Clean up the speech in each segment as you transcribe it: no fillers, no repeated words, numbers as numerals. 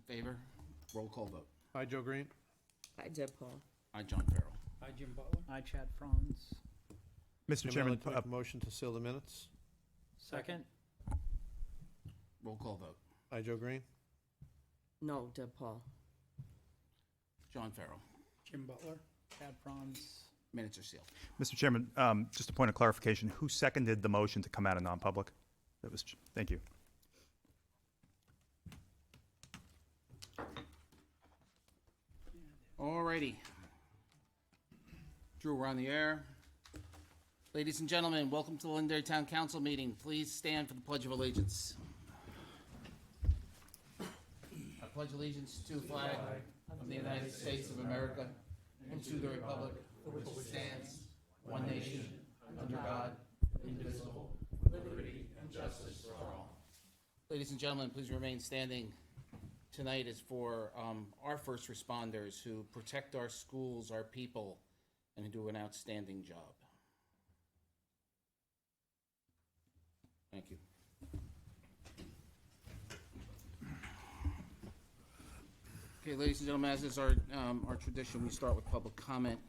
Favor? Roll call vote. Hi, Joe Green. Hi, Deb Paul. Aye, John Farrell. Hi, Jim Butler. Hi, Chad Franz. Mr. Chairman, I'd Chairman, like to make a motion to seal the minutes. Second. Roll call vote. Hi, Joe Green. No, Deb Paul. John Farrell. Jim Butler. Chad Franz. Minutes are sealed. Mr. Chairman, just a point of clarification, who seconded the motion to come out of non-public? That was, thank you. Alrighty. Drew, we're on the air. Ladies and gentlemen, welcome to the Londonderry Town Council meeting. Please stand for the Pledge of Allegiance. I pledge allegiance to the flag of the United States of America and to the republic for which it stands, one nation, under God, indivisible, with liberty and justice for all. Ladies and gentlemen, please remain standing. Tonight is for our first responders who protect our schools, our people, and who do an outstanding job. Thank you. Okay, ladies and gentlemen, as is our tradition, we start with public comment.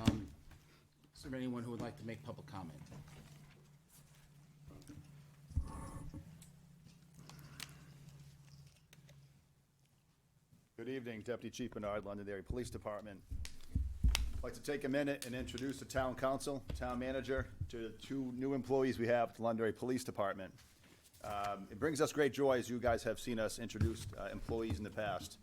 Is there anyone who would like to make public comment? Good evening, Deputy Chief Bernard, Londonderry Police Department. I'd like to take a minute and introduce the town council, town manager, to the two new employees we have at the Londonderry Police Department. It brings us great joy, as you guys have seen us introduce employees in the past,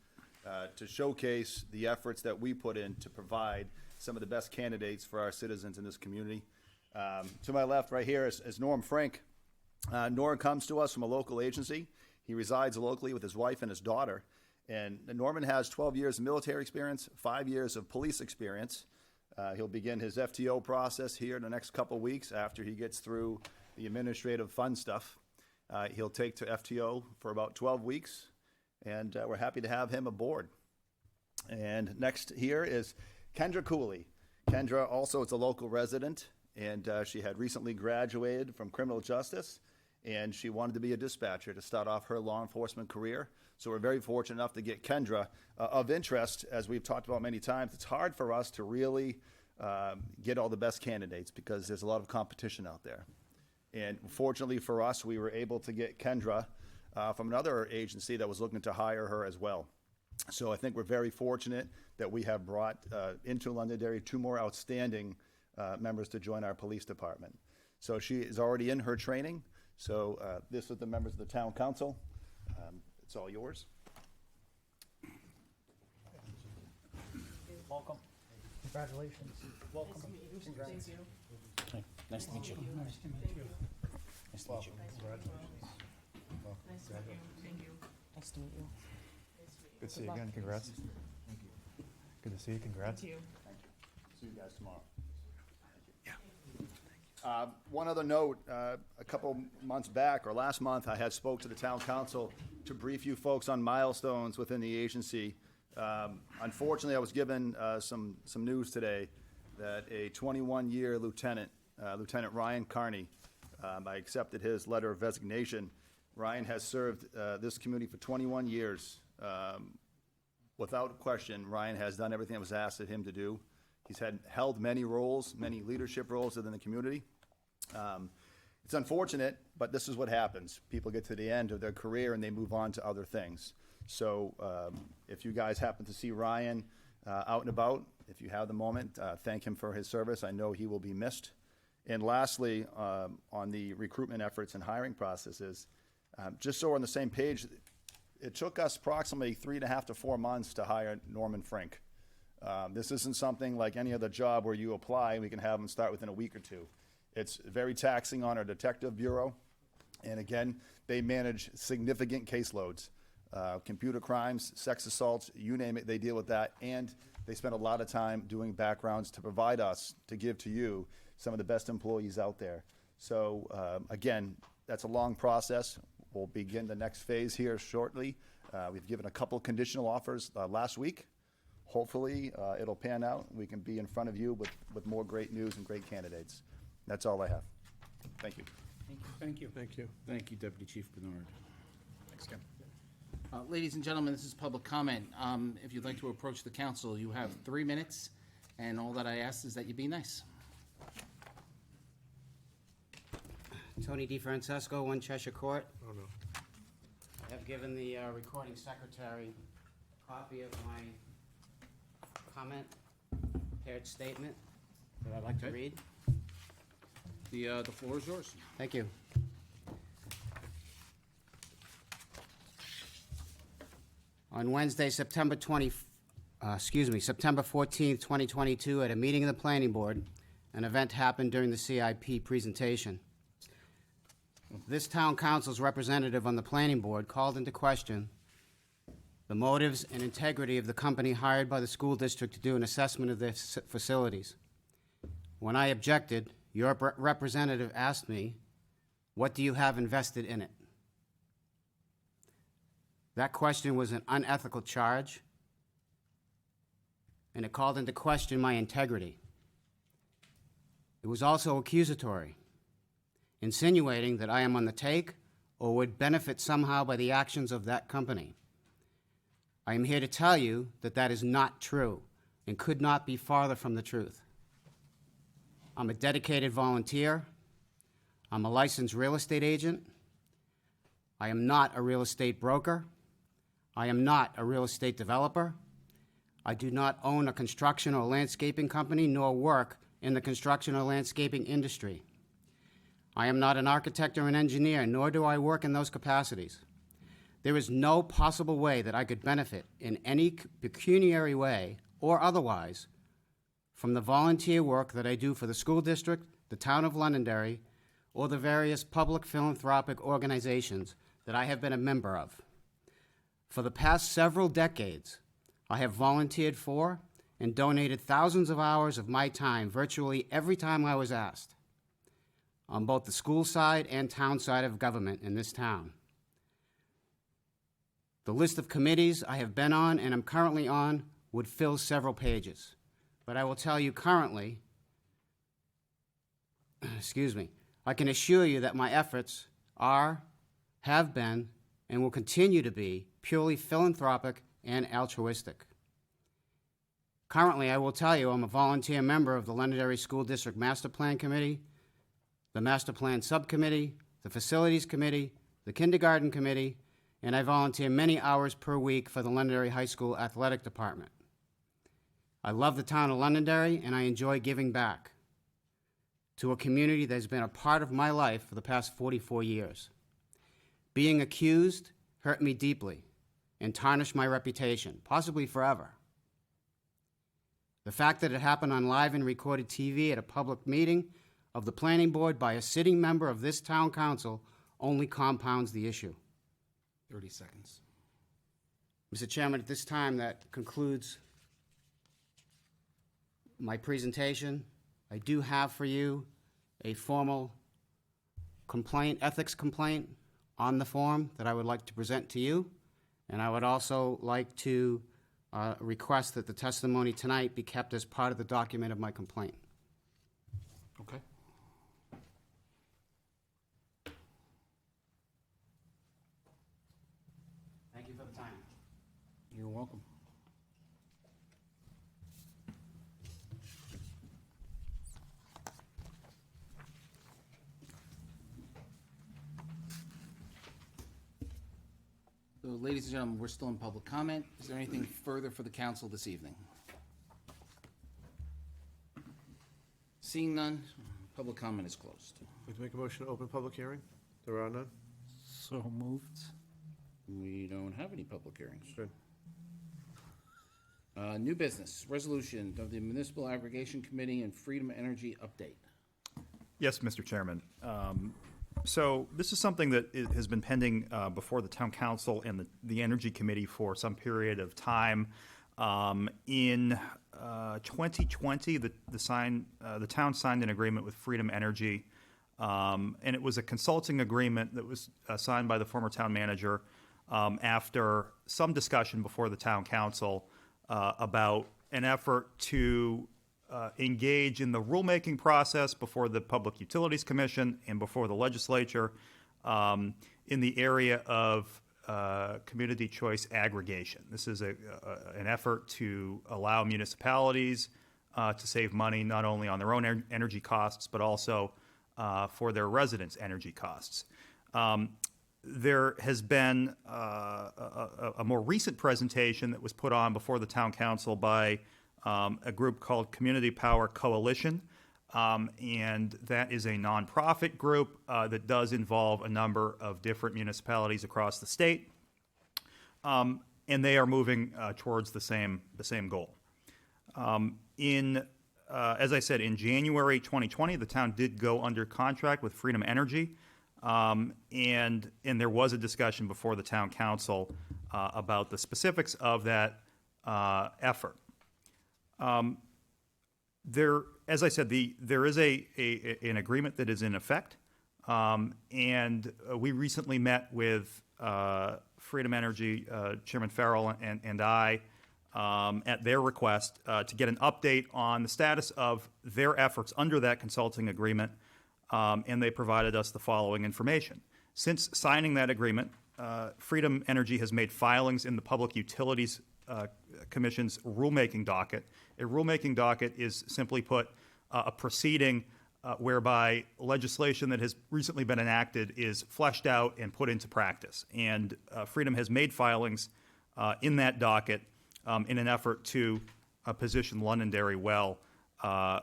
to showcase the efforts that we put in to provide some of the best candidates for our citizens in this community. To my left, right here, is Norm Frank. Norm comes to us from a local agency. He resides locally with his wife and his daughter. And Norman has 12 years of military experience, 5 years of police experience. He'll begin his FTO process here in the next couple weeks after he gets through the administrative fun stuff. He'll take to FTO for about 12 weeks, and we're happy to have him aboard. And next here is Kendra Cooley. Kendra also is a local resident, and she had recently graduated from criminal justice, and she wanted to be a dispatcher to start off her law enforcement career. So we're very fortunate enough to get Kendra. Of interest, as we've talked about many times, it's hard for us to really get all the best candidates because there's a lot of competition out there. And fortunately for us, we were able to get Kendra from another agency that was looking to hire her as well. So I think we're very fortunate that we have brought into Londonderry two more outstanding members to join our police department. So she is already in her training. So this is the members of the town council. It's all yours. Welcome. Congratulations. Welcome. Congrats. Okay, nice to meet you. Nice to meet you. Nice to meet you. Nice to meet you. Good to see you again, congrats. Good to see you, congrats. See you guys tomorrow. One other note, a couple months back, or last month, I had spoke to the town council to brief you folks on milestones within the agency. Unfortunately, I was given some news today that a 21-year lieutenant, Lieutenant Ryan Carney, I accepted his letter of resignation. Ryan has served this community for 21 years. Without question, Ryan has done everything that was asked of him to do. He's held many roles, many leadership roles within the community. It's unfortunate, but this is what happens. People get to the end of their career and they move on to other things. So if you guys happen to see Ryan out and about, if you have the moment, thank him for his service. I know he will be missed. And lastly, on the recruitment efforts and hiring processes, just so we're on the same page, it took us approximately 3.5 to 4 months to hire Norman Frank. This isn't something like any other job where you apply and we can have them start within a week or two. It's very taxing on our detective bureau. And again, they manage significant caseloads. Computer crimes, sex assaults, you name it, they deal with that. And they spend a lot of time doing backgrounds to provide us, to give to you, some of the best employees out there. So again, that's a long process. We'll begin the next phase here shortly. We've given a couple conditional offers last week. Hopefully, it'll pan out. We can be in front of you with more great news and great candidates. That's all I have. Thank you. Thank you. Thank you. Thank you, Deputy Chief Bernard. Thanks, Ken. Ladies and gentlemen, this is public comment. If you'd like to approach the council, you have 3 minutes, and all that I ask is that you be nice. Tony DeFrancesco, 1 Cheshire Court. Oh, no. I have given the recording secretary a copy of my comment, prepared statement that I'd like to Okay. read. The floor is yours. Thank you. On Wednesday, September 14th, 2022, at a meeting of the planning board, an event happened during the CIP presentation. This town council's representative on the planning board called into question the motives and integrity of the company hired by the school district to do an assessment of their facilities. When I objected, your representative asked me, "What do you have invested in it?" That question was an unethical charge, and it called into question my integrity. It was also accusatory, insinuating that I am on the take or would benefit somehow by the actions of that company. I am here to tell you that that is not true and could not be farther from the truth. I'm a dedicated volunteer. I'm a licensed real estate agent. I am not a real estate broker. I am not a real estate developer. I do not own a construction or landscaping company, nor work in the construction or landscaping industry. I am not an architect or an engineer, nor do I work in those capacities. There is no possible way that I could benefit in any pecuniary way or otherwise from the volunteer work that I do for the school district, the town of Londonderry, or the various public philanthropic organizations that I have been a member of. For the past several decades, I have volunteered for and donated thousands of hours of my time virtually every time I was asked, on both the school side and town side of government in this town. The list of committees I have been on and am currently on would fill several pages. But I will tell you currently, I can assure you that my efforts are, have been, and will continue to be purely philanthropic and altruistic. Currently, I will tell you I'm a volunteer member of the Londonderry School District Master Plan Committee, the Master Plan Subcommittee, the Facilities Committee, the Kindergarten Committee, and I volunteer many hours per week for the Londonderry High School Athletic Department. I love the town of Londonderry, and I enjoy giving back to a community that has been a part of my life for the past 44 years. Being accused hurt me deeply and tarnished my reputation, possibly forever. The fact that it happened on live and recorded TV at a public meeting of the planning board by a sitting member of this town council only compounds the issue. 30 seconds. Mr. Chairman, at this time, that concludes my presentation. I do have for you a formal complaint, ethics complaint, on the form that I would like to present to you, and I would also like to request that the testimony tonight be kept as part of the document of my complaint. Okay. Thank you for the time. You're welcome. So, ladies and gentlemen, we're still in public comment. Is there anything further for the council this evening? Seeing none, public comment is closed. Like to make a motion to open public hearing? There are none? So moved. We don't have any public hearings. Good. New business, resolution of the Municipal Aggregation Committee and Freedom Energy update. Yes, Mr. Chairman. So this is something that has been pending before the town council and the energy committee for some period of time. In 2020, the town signed an agreement with Freedom Energy, and it was a consulting agreement that was signed by the former town manager after some discussion before the town council about an effort to engage in the rulemaking process before the Public Utilities Commission and before the legislature in the area of community choice aggregation. This is an effort to allow municipalities to save money not only on their own energy costs, but also for their residents' energy costs. There has been a more recent presentation that was put on before the town council by a group called Community Power Coalition, and that is a nonprofit group that does involve a number of different municipalities across the state, and they are moving towards the same goal. As I said, in January 2020, the town did go under contract with Freedom Energy, and there was a discussion before the town council about the specifics of that effort. As I said, there is an agreement that is in effect, and we recently met with Freedom Energy, Chairman Farrell and I, at their request to get an update on the status of their efforts under that consulting agreement, and they provided us the following information. Since signing that agreement, Freedom Energy has made filings in the Public Utilities Commission's rulemaking docket. A rulemaking docket is, simply put, a proceeding whereby legislation that has recently been enacted is fleshed out and put into practice. And Freedom has made filings in that docket in an effort to position Londonderry well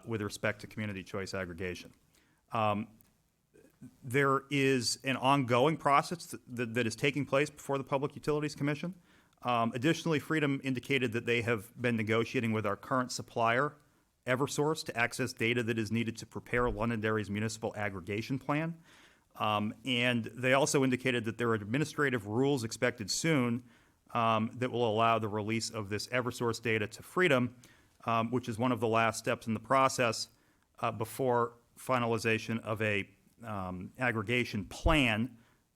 with respect to community choice aggregation. There is an ongoing process that is taking place before the Public Utilities Commission. Additionally, Freedom indicated that they have been negotiating with our current supplier, Eversource, to access data that is needed to prepare Londonderry's municipal aggregation plan. And they also indicated that there are administrative rules expected soon that will allow the release of this Eversource data to Freedom, which is one of the last steps in the process before finalization of a aggregation plan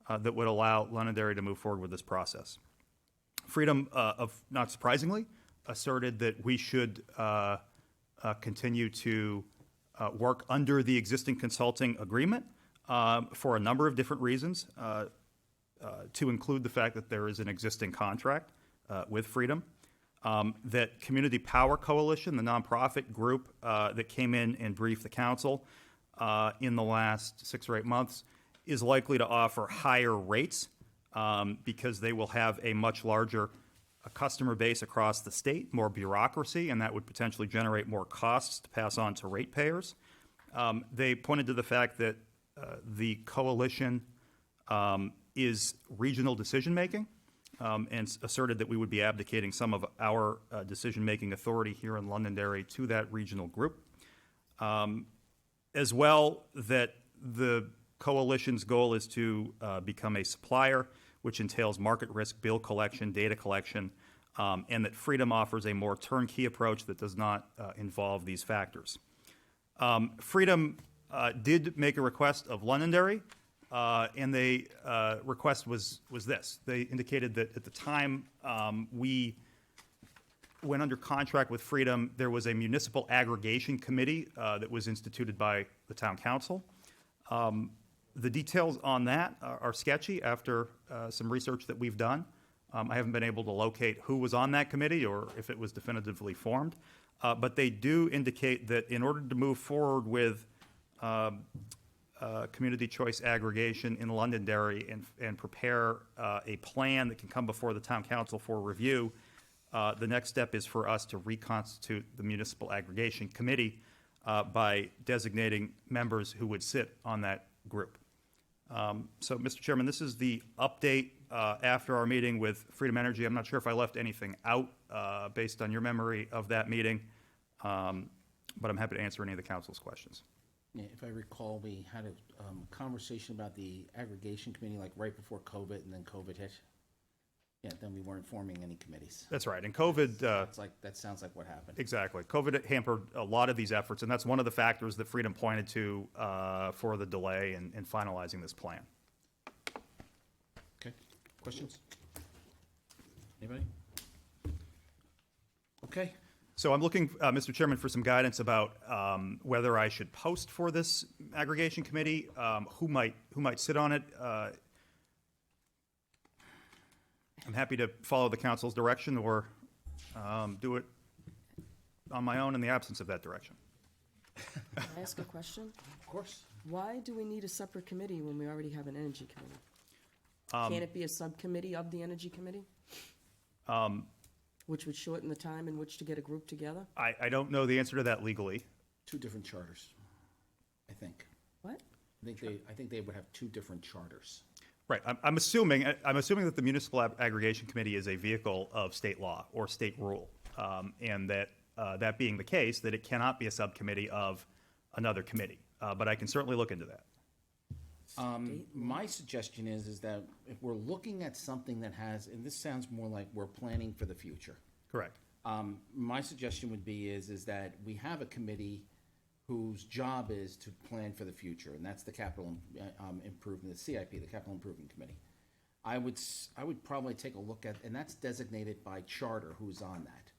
that would allow Londonderry to move forward with this process. Freedom, not surprisingly, asserted that we should continue to work under the existing consulting agreement for a number of different reasons, to include the fact that there is an existing contract with Freedom, that Community Power Coalition, the nonprofit group that came in and briefed the council in the last 6 or 8 months, is likely to offer higher rates because they will have a much larger customer base across the state, more bureaucracy, and that would potentially generate more costs to pass on to ratepayers. They pointed to the fact that the coalition is regional decision-making, and asserted that we would be abdicating some of our decision-making authority here in Londonderry to that regional group. As well, that the coalition's goal is to become a supplier, which entails market risk, bill collection, data collection, and that Freedom offers a more turnkey approach that does not involve these factors. Freedom did make a request of Londonderry, and the request was this. They indicated that at the time we went under contract with Freedom, there was a municipal aggregation committee that was instituted by the town council. The details on that are sketchy after some research that we've done. I haven't been able to locate who was on that committee or if it was definitively formed. But they do indicate that in order to move forward with community choice aggregation in Londonderry and prepare a plan that can come before the town council for review, the next step is for us to reconstitute the municipal aggregation committee by designating members who would sit on that group. So, Mr. Chairman, this is the update after our meeting with Freedom Energy. I'm not sure if I left anything out based on your memory of that meeting, but I'm happy to answer any of the council's questions. Yeah, if I recall, we had a conversation about the aggregation committee like right before COVID, and then COVID hit. Yeah, then we weren't forming any committees. That's right. And COVID... that sounds like what happened. Exactly. COVID hampered a lot of these efforts, and that's one of the factors that Freedom pointed to for the delay in finalizing this plan. Okay, questions? Anybody? Okay. So I'm looking, Mr. Chairman, for some guidance about whether I should post for this aggregation committee, who might sit on it. I'm happy to follow the council's direction or do it on my own in the absence of that direction. Can I ask a question? Of course. Why do we need a separate committee when we already have an energy committee? Can't it be a subcommittee of the energy committee? Which would shorten the time in which to get a group together? I don't know the answer to that legally. Two different charters, I think. What? I think they would have two different charters. Right. I'm assuming that the Municipal Aggregation Committee is a vehicle of state law or state rule, and that that being the case, that it cannot be a subcommittee of another committee. But I can certainly look into that. My suggestion is that if we're looking at something that has, and this sounds more like we're planning for the future. Correct. My suggestion would be is that we have a committee whose job is to plan for the future, and that's the capital improvement, the CIP, the Capital Improvement Committee. I would probably take a look at, and that's designated by charter who's on that.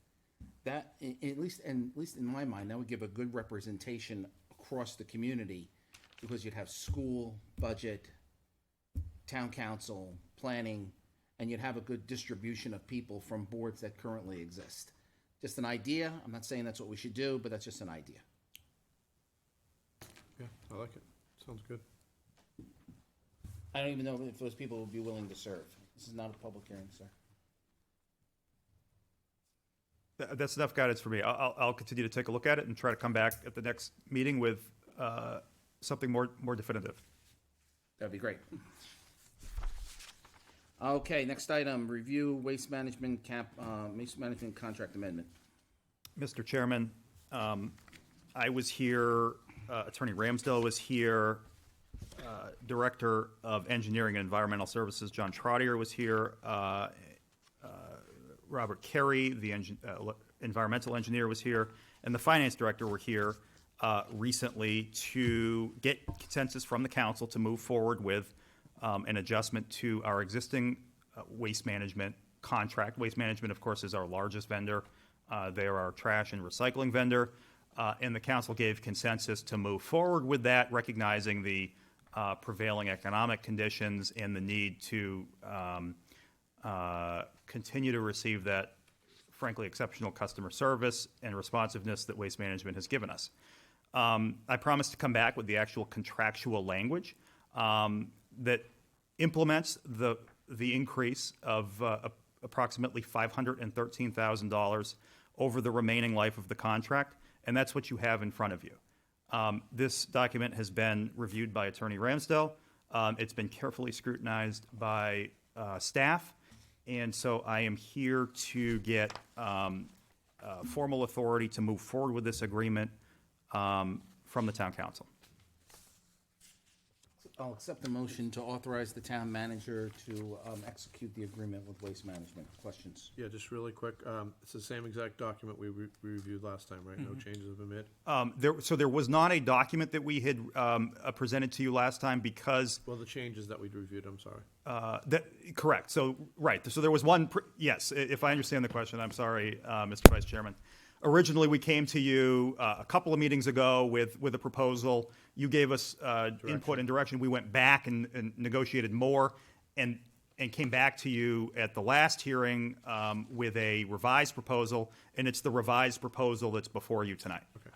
That, at least in my mind, that would give a good representation across the community, because you'd have school, budget, town council, planning, and you'd have a good distribution of people from boards that currently exist. Just an idea. I'm not saying that's what we should do, but that's just an idea. Yeah, I like it. Sounds good. I don't even know if those people would be willing to serve. This is not a public hearing, sir. That's enough guidance for me. I'll continue to take a look at it and try to come back at the next meeting with something more definitive. That'd be great. Okay, next item, review waste management contract amendment. Mr. Chairman, I was here, Attorney Ramsdell was here, Director of Engineering and Environmental Services, John Trottier was here, Robert Carey, the environmental engineer was here, and the finance director were here recently to get consensus from the council to move forward with an adjustment to our existing waste management contract. Waste management, of course, is our largest vendor. They are our trash and recycling vendor. And the council gave consensus to move forward with that, recognizing the prevailing economic conditions and the need to continue to receive that, frankly, exceptional customer service and responsiveness that Waste Management has given us. I promised to come back with the actual contractual language that implements the increase of approximately $513,000 over the remaining life of the contract, and that's what you have in front of you. This document has been reviewed by Attorney Ramsdell. It's been carefully scrutinized by staff, and so I am here to get formal authority to move forward with this agreement from the town council. I'll accept the motion to authorize the town manager to execute the agreement with Waste Management. Questions? Yeah, just really quick, it's the same exact document we reviewed last time, right? No changes have been made? So there was not a document that we had presented to you last time because Well, the changes that we'd reviewed, I'm sorry. correct. So right. So there was one. Yes, if I understand the question, I'm sorry, Mr. Vice Chairman. Originally, we came to you a couple of meetings ago with a proposal. You gave us input and direction. We went back and negotiated more, and came back to you at the last hearing with a revised proposal, and it's the revised proposal that's before you tonight. Okay.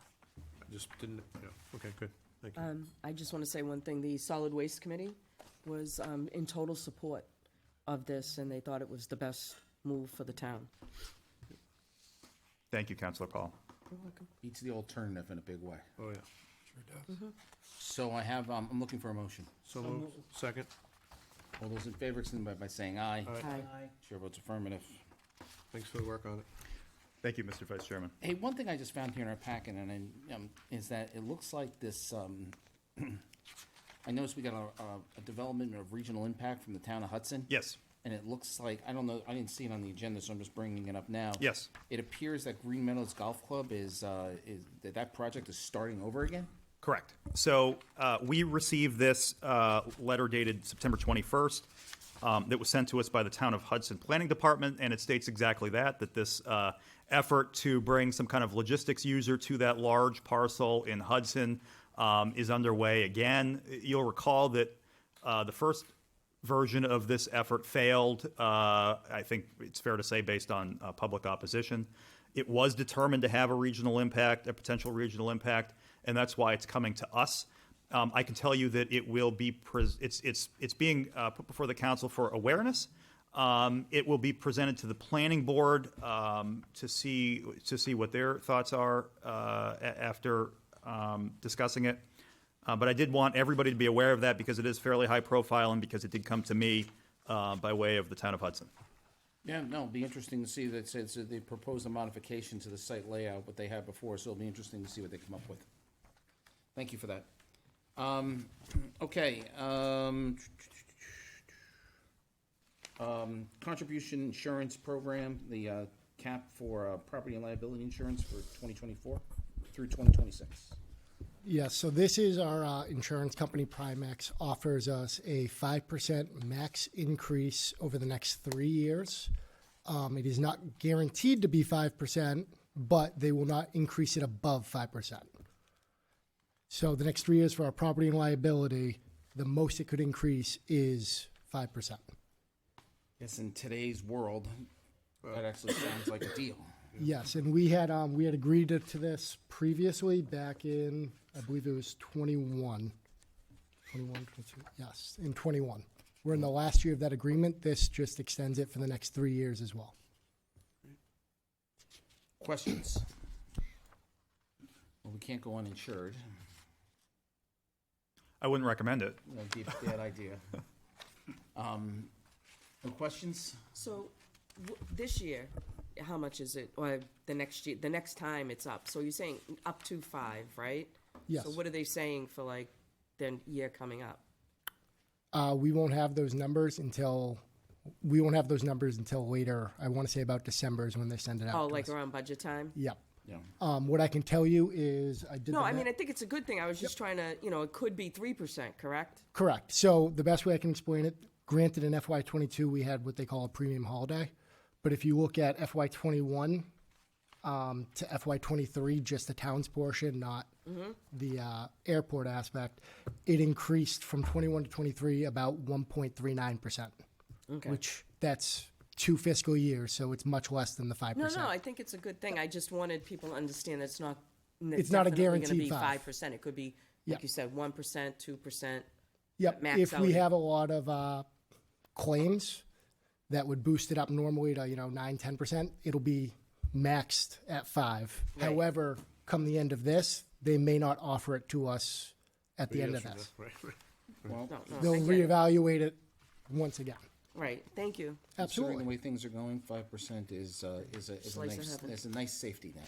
I just didn't, yeah, okay, good, thank you. I just want to say one thing. The Solid Waste Committee was in total support of this, and they thought it was the best move for the town. Thank you, Councilor Paul. You're welcome. Beats the alternative in a big way. Oh, yeah. So I have, I'm looking for a motion. So moved. Second? All those in favor, signify by saying aye. Aye. Chair votes affirmative. Thanks for the work on it. Thank you, Mr. Vice Chairman. Hey, one thing I just found here in our packet, and is that it looks like this, I noticed we got a development of regional impact from the town of Hudson. Yes. And it looks like, I don't know, I didn't see it on the agenda, so I'm just bringing it up now. Yes. It appears that Green Meadows Golf Club that project is starting over again? Correct. So we received this letter dated September 21st that was sent to us by the Town of Hudson Planning Department, and it states exactly that this effort to bring some kind of logistics user to that large parcel in Hudson is underway again. You'll recall that the first version of this effort failed, I think it's fair to say, based on public opposition. It was determined to have a regional impact, a potential regional impact, and that's why it's coming to us. I can tell you that it will be, it's being put before the council for awareness. It will be presented to the planning board to see what their thoughts are after discussing it. But I did want everybody to be aware of that because it is fairly high profile and because it did come to me by way of the town of Hudson. Yeah, no, it'll be interesting to see that says that they proposed a modification to the site layout, what they had before, so it'll be interesting to see what they come up with. Thank you for that. Okay, contribution insurance program, the cap for property and liability insurance for 2024 through 2026. Yes, so this is our insurance company, Primex, offers us a 5% max increase over the next 3 years. It is not guaranteed to be 5%, but they will not increase it above 5%. So the next 3 years for our property and liability, the most it could increase is 5%. Yes, in today's world, that actually sounds like a deal. Yes, and we had agreed to this previously back in, I believe it was 21, 22, yes, in 21. We're in the last year of that agreement. This just extends it for the next 3 years as well. Questions? Well, we can't go uninsured. I wouldn't recommend it. You know, deep, bad idea. No questions? So, this year, how much is it, or the next year, the next time it's up? So you're saying up to 5, right? Yes. So what are they saying for like the year coming up? We won't have those numbers until later. I want to say about December is when they send it out. Oh, to like us. around budget time? Yep. Yeah. What I can tell you is I did. No, the I mean, math- I think it's a good thing. I was just trying to, it could be 3%, correct? Correct. So the best way I can explain it, granted in FY22 we had what they call a premium holiday, but if you look at FY21 to FY23, just the town's portion, not the airport aspect, it increased from 21 to 23 about 1.39%, Okay. which that's 2 fiscal years, so it's much less than the 5%. No, I think it's a good thing. I just wanted people to understand it's not. It's not a guaranteed It's five. 5%. It could be, Yeah. like you said, 1%, 2%. Yep. max If we out. have a lot of claims, that would boost it up normally to 9-10%. It'll be maxed at 5. Right. However, come the end of this, they may not offer it to us at the end of Years this. from now, right. Well, No, They'll I get it. reevaluate it once again. Right. Thank you. considering the Absolutely. way things are going, 5% is a Slice of nice, heaven. is a nice safety net.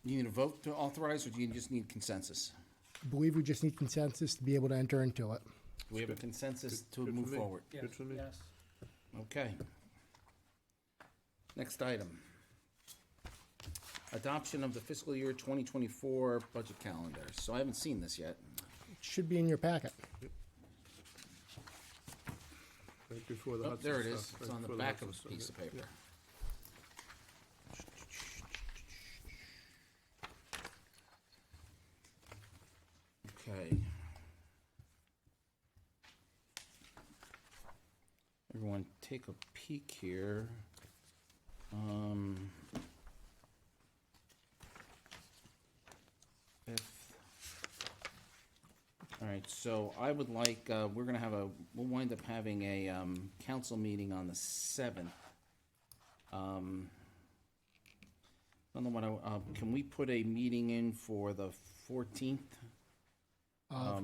You need a vote to authorize, or do you just need consensus? I believe we just need consensus to be able to enter into it. Do we have a consensus to Good move for me. forward? Good for me. Yes. Okay. Next item. Adoption of the fiscal year 2024 budget calendar. So I haven't seen this yet. It should be in your packet. Right before the Oh, Hudson there it is. stuff, It's right on the before back of Hudson a piece of stuff, paper. Okay. Everyone take a peek here. Fifth. All right, so I would like, we'll wind up having a, council meeting on the 7th. I don't know what can we put a meeting in for the 14th?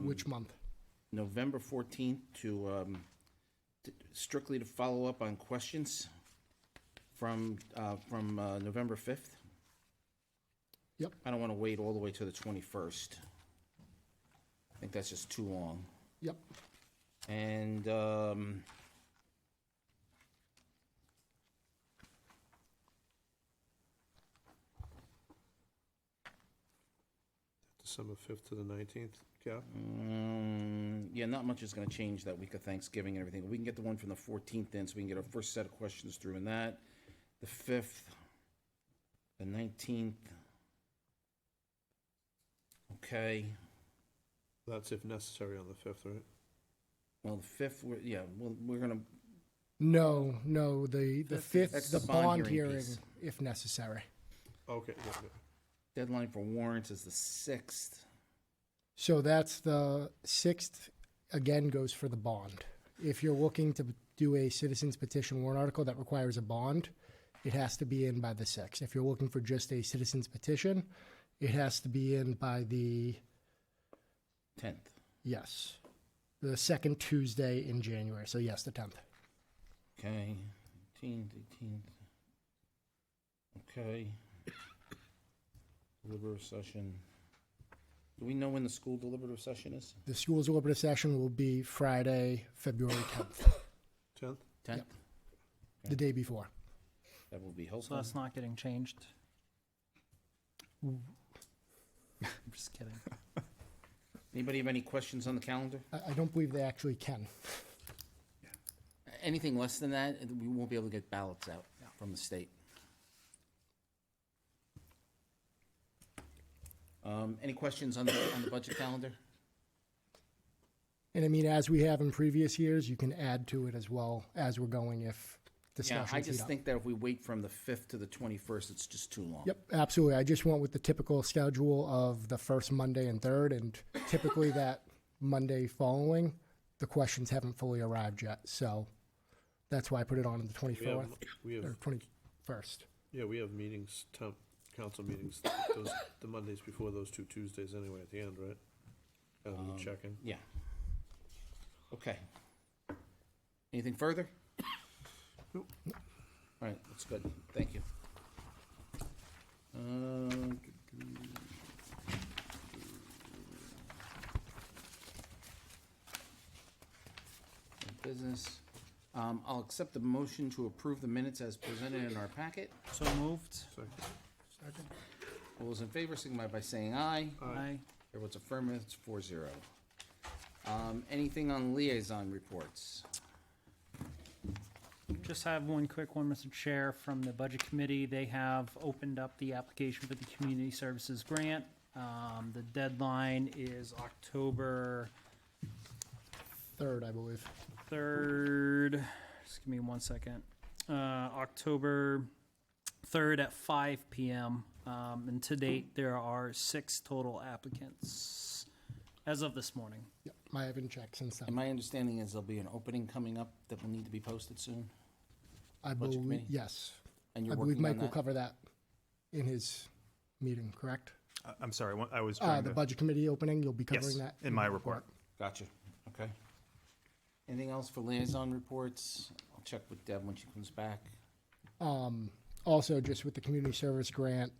Which month? November 14th to strictly to follow up on questions from November 5th. Yep. I don't want to wait all the way to the 21st. I think that's just too long. Yep. And December 5th to the 19th, Cap? yeah, not much is going to change that week of Thanksgiving and everything. We can get the one from the 14th in, so we can get our first set of questions through in that. The 5th, the 19th. Okay. That's if necessary on the 5th, right? Well, the 5th, we're gonna, No, the That's fifth, the the bond bond hearing hearing, piece. if necessary. Okay, yeah, yeah. deadline for warrants is the 6th. So that's the 6th, again, goes for the bond. If you're looking to do a citizen's petition warrant article that requires a bond, it has to be in by the 6th. If you're looking for just a citizen's petition, it has to be in by the, 10th. yes, the second Tuesday in January. So yes, the 10th. Okay, 18th. Okay. Deliberative session. Do we know when the school deliberative session is? The school's deliberative session will be Friday, February 10th, 10th? 10th? Yep. the day before. That will be So helpful. that's not getting changed. I'm just kidding. Anybody have any questions on the calendar? I don't believe they actually can. Anything less than that, we won't be able to get ballots out from the state. Any questions on the budget calendar? And I mean, as we have in previous years, you can add to it as well as we're going if Yeah, discussions I heat just up. think that if we wait from the 5th to the 21st, it's just too long. Yep, absolutely. I just went with the typical schedule of the first Monday and third, and typically that Monday following, the questions haven't fully arrived yet. So that's why I put it on the We have, 24th we have, or 21st. yeah, we have meetings, town council meetings, the Mondays before those 2 Tuesdays anyway at the end, right? We check in. Yeah. Okay. Anything further? Nope. All right, that's good. Thank you. Business. I'll accept the motion to approve the minutes as presented in our packet. So moved. Second. All those in favor, signify by saying aye. Aye. Everyone's affirmative, it's 4-0. Anything on liaison reports? Just have one quick one, Mr. Chair, from the Budget Committee. They have opened up the application for the Community Services Grant. The deadline is October 3rd, I believe. 3rd. Just give me 1 second. October 3rd at 5 p.m. And to date, there are 6 total applicants as of this morning. Yep, I haven't checked since And then. my understanding is there'll be an opening coming up that will need to be posted soon, I Budget believe, Committee? yes. and I you're believe working on Mike will that? cover that in his meeting, correct? I'm sorry, I was trying The to, Budget Committee opening, you'll be yes, covering that? in my report. Gotcha, okay. Anything else for liaison reports? I'll check with Deb when she comes back. Also, just with the community service grant,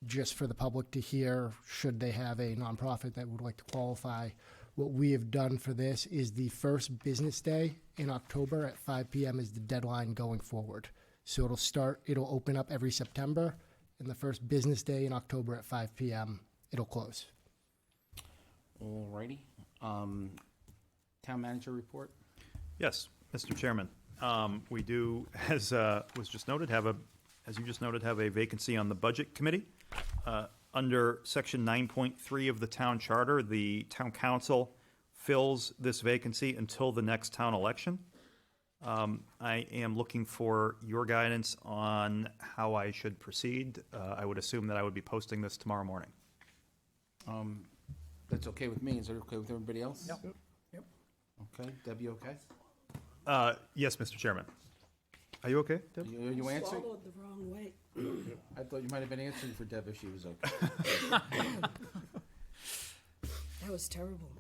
just for the public to hear, should they have a nonprofit that would like to qualify, what we have done for this is the first business day in October at 5 p.m. is the deadline going forward. So it'll open up every September, and the first business day in October at 5 p.m., it'll close. Alrighty. Town manager report? Yes, Mr. Chairman. We do, as was just noted, as you just noted, have a vacancy on the Budget Committee. Under Section 9.3 of the Town Charter, the Town Council fills this vacancy until the next town election. I am looking for your guidance on how I should proceed. I would assume that I would be posting this tomorrow morning. That's okay with me. Is it okay with everybody else? Yep. Okay, Deb, you okay? Yes, Mr. Chairman. Are you okay, Deb? You answered? Swallowed the wrong way. I thought you might have been answering for Deb if she was okay. That was terrible.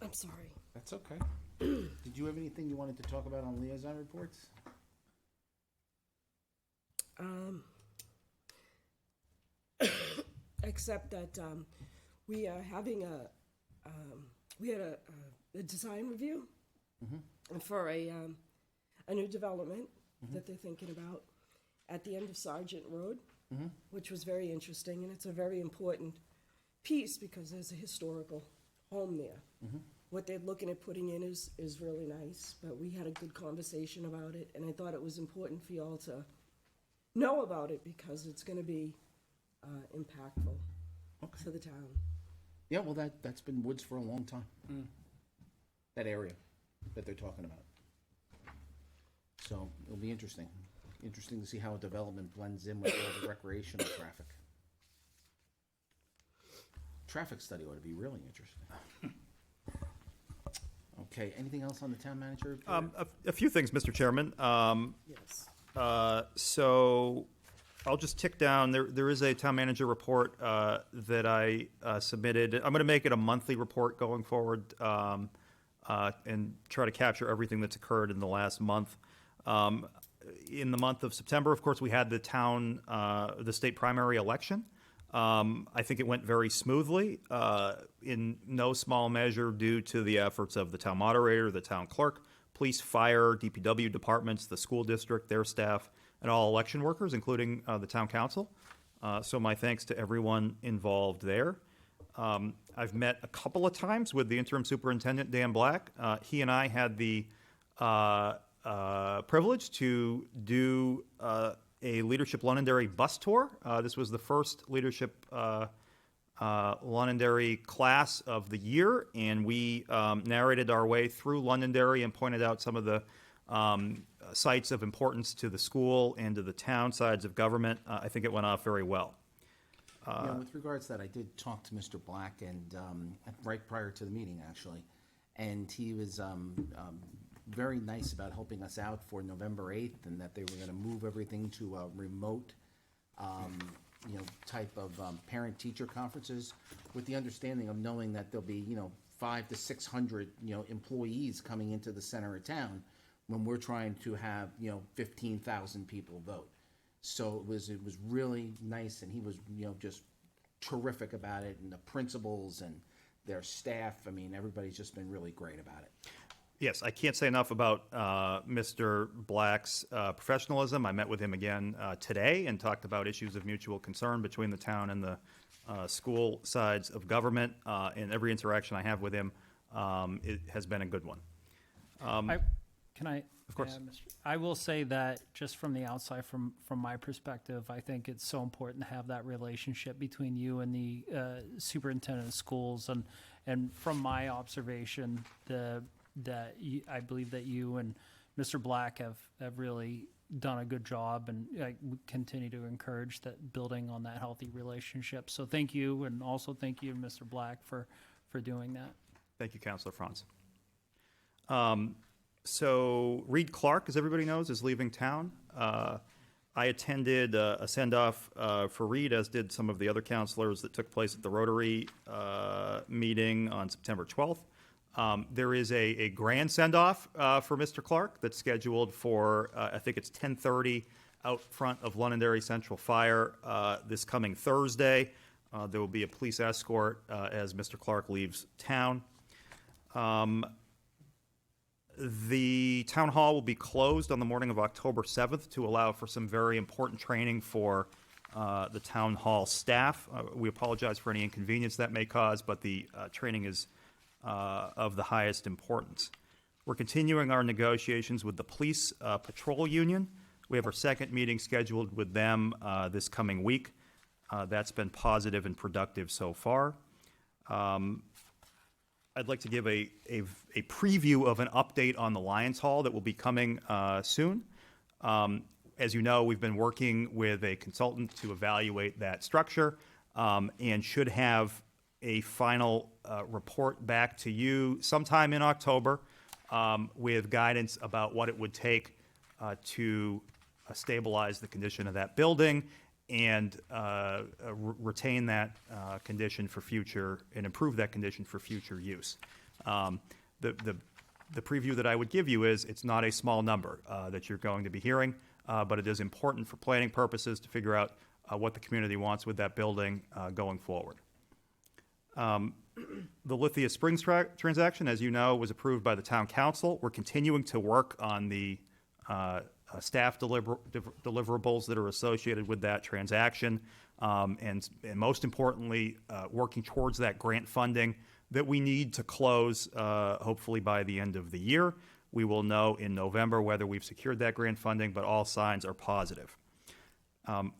I'm sorry. That's okay. Did you have anything you wanted to talk about on liaison reports? Except that we are having we had a design review for a new development that they're thinking about at the end of Sargent Road, which was very interesting, and it's a very important piece because there's a historical home there. What they're looking at putting in is really nice, but we had a good conversation about it, and I thought it was important for y'all to know about it because it's going to be impactful to the town. Yeah, well, that's been woods for a long time. That area that they're talking about. So it'll be interesting. Interesting to see how a development blends in with all the recreational traffic. Traffic study ought to be really interesting. Okay, anything else on the town manager report? A few things, Mr. Chairman. Yes. So I'll just tick down. There is a town manager report that I submitted. I'm going to make it a monthly report going forward and try to capture everything that's occurred in the last month. In the month of September, of course, we had the state primary election. I think it went very smoothly, in no small measure due to the efforts of the town moderator, the town clerk, police, fire, DPW departments, the school district, their staff, and all election workers, including the town council. So my thanks to everyone involved there. I've met a couple of times with the interim superintendent, Dan Black. He and I had the privilege to do a Leadership Londonderry bus tour. This was the first Leadership Londonderry class of the year, and we narrated our way through Londonderry and pointed out some of the sites of importance to the school and to the town sides of government. I think it went off very well. Yeah, with regards to that, I did talk to Mr. Black and right prior to the meeting, actually, and he was very nice about helping us out for November 8th, and that they were going to move everything to a remote, type of parent-teacher conferences, with the understanding of knowing that there'll be 500 to 600 employees coming into the center of town when we're trying to have 15,000 people vote. So it was really nice, and he was just terrific about it, and the principals and their staff. I mean, everybody's just been really great about it. Yes, I can't say enough about Mr. Black's professionalism. I met with him again today and talked about issues of mutual concern between the town and the school sides of government. And every interaction I have with him, it has been a good one. Can I? Of course. add, Mr. I will say that just from the outside, from my perspective, I think it's so important to have that relationship between you and the superintendent of schools. And from my observation, I believe that you and Mr. Black have really done a good job, and we continue to encourage that, building on that healthy relationship. So thank you, and also thank you, Mr. Black, for doing that. Thank you, Councilor Franz. So Reed Clark, as everybody knows, is leaving town. I attended a send-off for Reed, as did some of the other councilors, that took place at the Rotary meeting on September 12th. There is a grand send-off for Mr. Clark that's scheduled for, I think it's 10:30 out front of Londonderry Central Fire this coming Thursday. There will be a police escort as Mr. Clark leaves town. The town hall will be closed on the morning of October 7th to allow for some very important training for the town hall staff. We apologize for any inconvenience that may cause, but the training is of the highest importance. We're continuing our negotiations with the police patrol union. We have our second meeting scheduled with them this coming week. That's been positive and productive so far. I'd like to give a preview of an update on the Lions Hall that will be coming soon. As you know, we've been working with a consultant to evaluate that structure and should have a final report back to you sometime in October with guidance about what it would take to stabilize the condition of that building and retain that condition for future, and improve that condition for future use. The preview that I would give you is, it's not a small number that you're going to be hearing, but it is important for planning purposes to figure out what the community wants with that building going forward. The Lithia Springs transaction, as you know, was approved by the town council. We're continuing to work on the staff deliverables that are associated with that transaction, and most importantly, working towards that grant funding that we need to close hopefully by the end of the year. We will know in November whether we've secured that grant funding, but all signs are positive.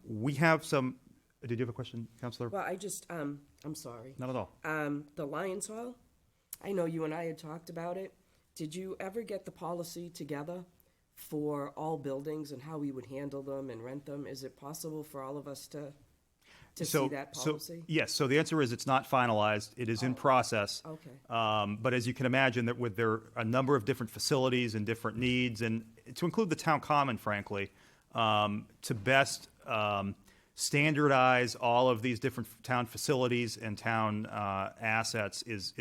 We have some Did you have a question, Counselor? Well, I'm sorry. Not at all. The Lions Hall, I know you and I had talked about it. Did you ever get the policy together for all buildings and how we would handle them and rent them? Is it possible for all of us to see that policy? Yes, so the answer is it's not finalized. It is in process. Okay. But as you can imagine, that with there are a number of different facilities and different needs, and to include the town common, frankly, to best standardize all of these different town facilities and town assets is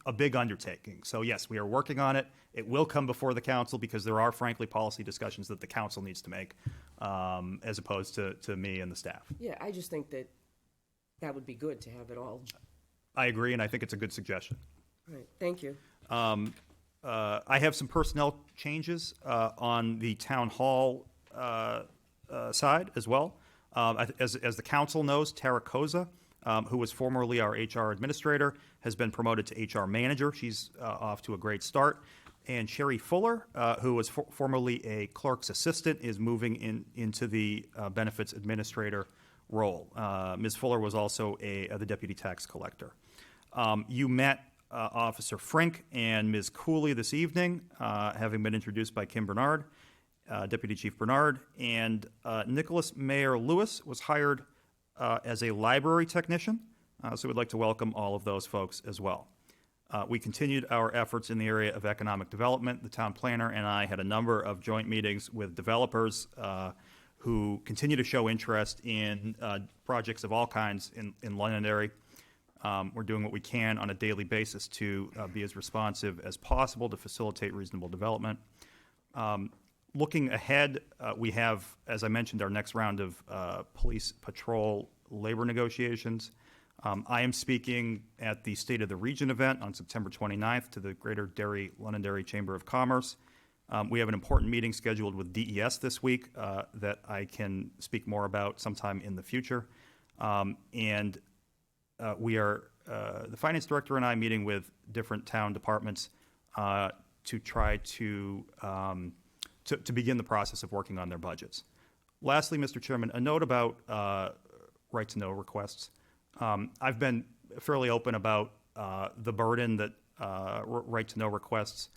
a big undertaking. So yes, we are working on it. It will come before the council because there are frankly policy discussions that the council needs to make, as opposed to me and the staff. Yeah, I just think that would be good to have it all. I agree, and I think it's a good suggestion. Right, thank you. I have some personnel changes on the town hall side as well. As the council knows, Tara Koza, who was formerly our HR administrator, has been promoted to HR manager. She's off to a great start. And Sherry Fuller, who was formerly a clerk's assistant, is moving into the benefits administrator role. Ms. Fuller was also the deputy tax collector. You met Officer Frink and Ms. Cooley this evening, having been introduced by Kim Bernard, Deputy Chief Bernard, and Nicholas Mayer Lewis was hired as a library technician, so we'd like to welcome all of those folks as well. We continued our efforts in the area of economic development. The town planner and I had a number of joint meetings with developers who continue to show interest in projects of all kinds in Londonderry. We're doing what we can on a daily basis to be as responsive as possible to facilitate reasonable development. Looking ahead, we have, as I mentioned, our next round of police patrol labor negotiations. I am speaking at the State of the Region event on September 29th to the Greater Derry Londonderry Chamber of Commerce. We have an important meeting scheduled with DES this week that I can speak more about sometime in the future. And we are, the finance director and I, meeting with different town departments to try to begin the process of working on their budgets. Lastly, Mr. Chairman, a note about right-to-know requests. I've been fairly open about the burden that right-to-know requests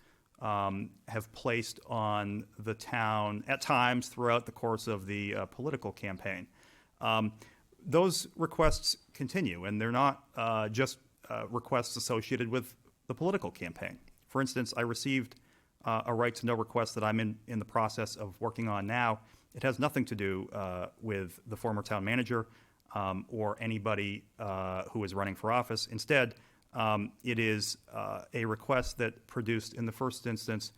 have placed on the town at times throughout the course of the political campaign. Those requests continue, and they're not just requests associated with the political campaign. For instance, I received a right-to-know request that I'm in the process of working on now. It has nothing to do with the former town manager or anybody who is running for office. Instead, it is a request that produced, in the first instance,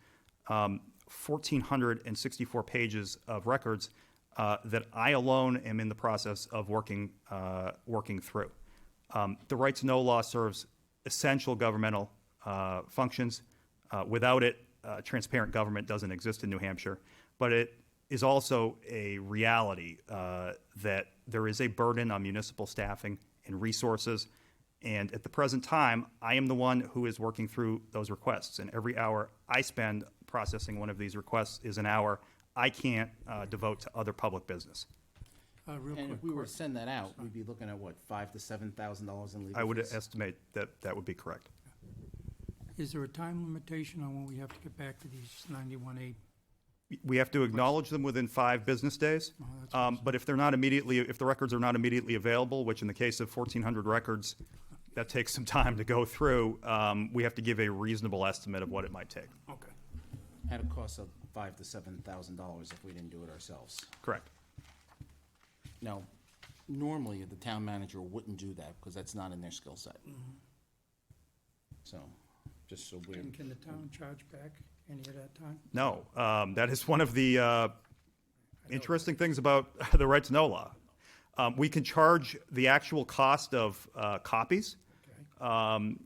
1,464 pages of records that I alone am in the process of working through. The right-to-know law serves essential governmental functions. Without it, transparent government doesn't exist in New Hampshire. But it is also a reality that there is a burden on municipal staffing and resources. And at the present time, I am the one who is working through those requests. And every hour I spend processing one of these requests is an hour I can't devote to other public business. And if we were to send that out, we'd be looking at what, $5,000 to $7,000 in legal fees? I would estimate that would be correct. Is there a time limitation on when we have to get back to these 91A? We have to acknowledge them within 5 business days. Oh, that's awesome. But if the records are not immediately available, which in the case of 1,400 records, that takes some time to go through, we have to give a reasonable estimate of what it might take. Okay. At a cost of $5,000 to $7,000 if we didn't do it ourselves. Correct. Now, normally, the town manager wouldn't do that because that's not in their skill set. So, just so we're. And can the town charge back any of that time? No, that is one of the interesting things about the right-to-know law. We can charge the actual cost of copies,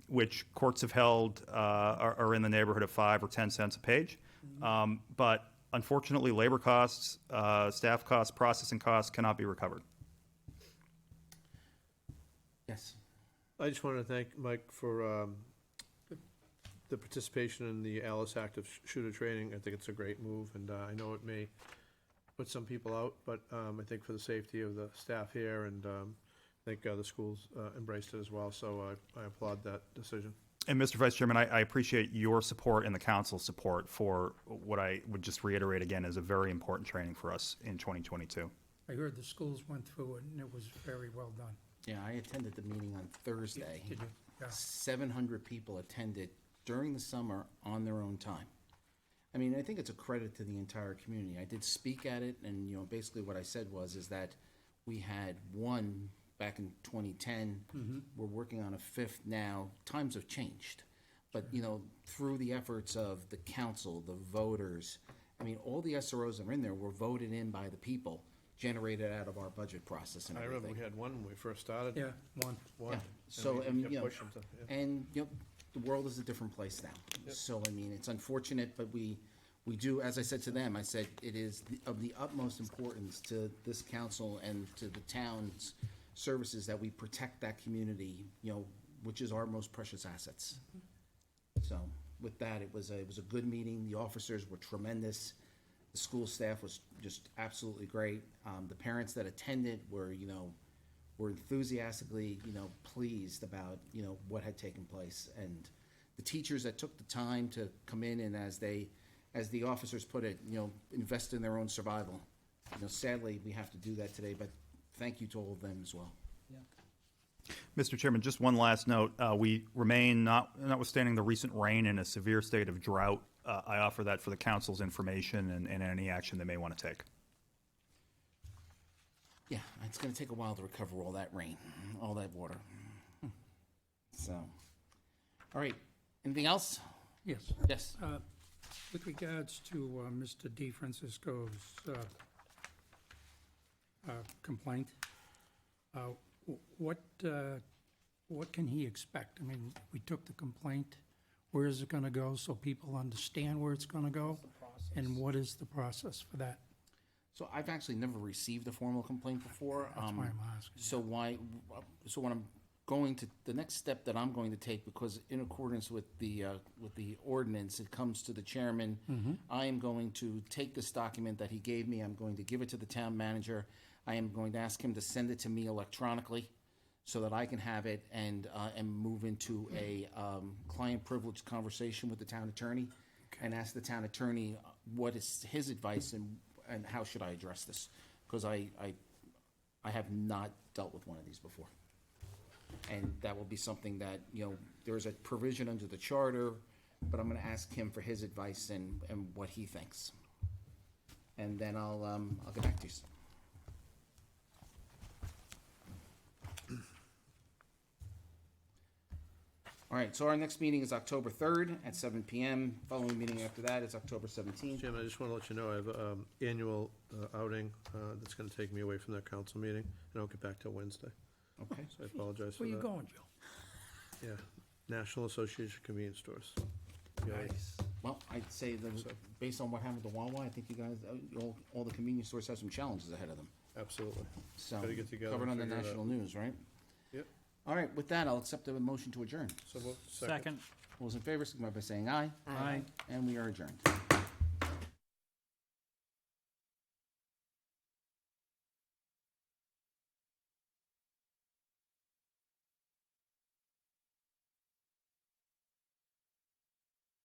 which courts have held are in the neighborhood of 5 or 10 cents a page. But unfortunately, labor costs, staff costs, processing costs cannot be recovered. Yes. I just wanted to thank Mike for the participation in the Alice Active Shooter Training. I think it's a great move, and I know it may put some people out, but I think for the safety of the staff here, and I think the schools embraced it as well, so I applaud that decision. And Mr. Vice Chairman, I appreciate your support and the council's support for what I would just reiterate again is a very important training for us in 2022. I heard the schools went through it, and it was very well done. Yeah, I attended the meeting on Thursday. Did you? Yeah. 700 people attended during the summer on their own time. I mean, I think it's a credit to the entire community. I did speak at it, and, you know, basically what I said is that we had one back in 2010. We're working on a fifth now. Times have changed. But, you know, through the efforts of the council, the voters, I mean, all the SROs that are in there were voted in by the people, generated out of our budget process and I everything. remember we had one when we first started. Yeah, one. One. Yeah. And So, we I mean, kept you know, pushing to- yeah. and, you know, the world is a different place now. So, I mean, it's unfortunate, but we do, as I said to them, I said, it is of the utmost importance to this council and to the town's services that we protect that community, you know, which is our most precious assets. So, with that, it was a good meeting. The officers were tremendous. The school staff was just absolutely great. The parents that attended were, you know, were enthusiastically, you know, pleased about, you know, what had taken place. And the teachers that took the time to come in and as the officers put it, you know, invest in their own survival. You know, sadly, we have to do that today, but thank you to all of them as well. Mr. Chairman, just one last note. We remain, notwithstanding the recent rain, in a severe state of drought. I offer that for the council's information and any action they may want to take. Yeah, it's gonna take a while to recover all that rain, all that water. So, all right, anything else? Yes. Yes. With regards to Mr. Di Francisco's complaint, what can he expect? I mean, we took the complaint, where is it gonna go, so people understand where it's gonna go? And what is the process for that? So I've actually never received a formal complaint before. That's why I'm asking. So what I'm going to, the next step that I'm going to take, because in accordance with the ordinance, it comes to the chairman. I am going to take this document that he gave me, I'm going to give it to the town manager. I am going to ask him to send it to me electronically so that I can have it and move into a client privilege conversation with the town attorney and ask the town attorney what is his advice and how should I address this? Because I have not dealt with one of these before. And that will be something that, you know, there's a provision under the charter, but I'm gonna ask him for his advice and what he thinks. And then I'll get back to you. All right, so our next meeting is October 3rd at 7 PM. Following meeting after that is October 17th. Jim, I just want to let you know I have an annual outing that's going to take me away from that council meeting, and I won't get back till Wednesday, Okay. so I apologize for Where that. you going, Joe? Yeah, National Association of Convenience Stores. Yeah. Nice. Well, I'd say that based on what happened to Wawa, I think you guys, all the convenience stores have some challenges ahead of them. Absolutely. So, Gotta get together covered and on the figure it out. national news, right? Yep. All right, with that, I'll accept the motion to adjourn. So, Second. All those in favor, signify by saying aye, Aye. and we are adjourned.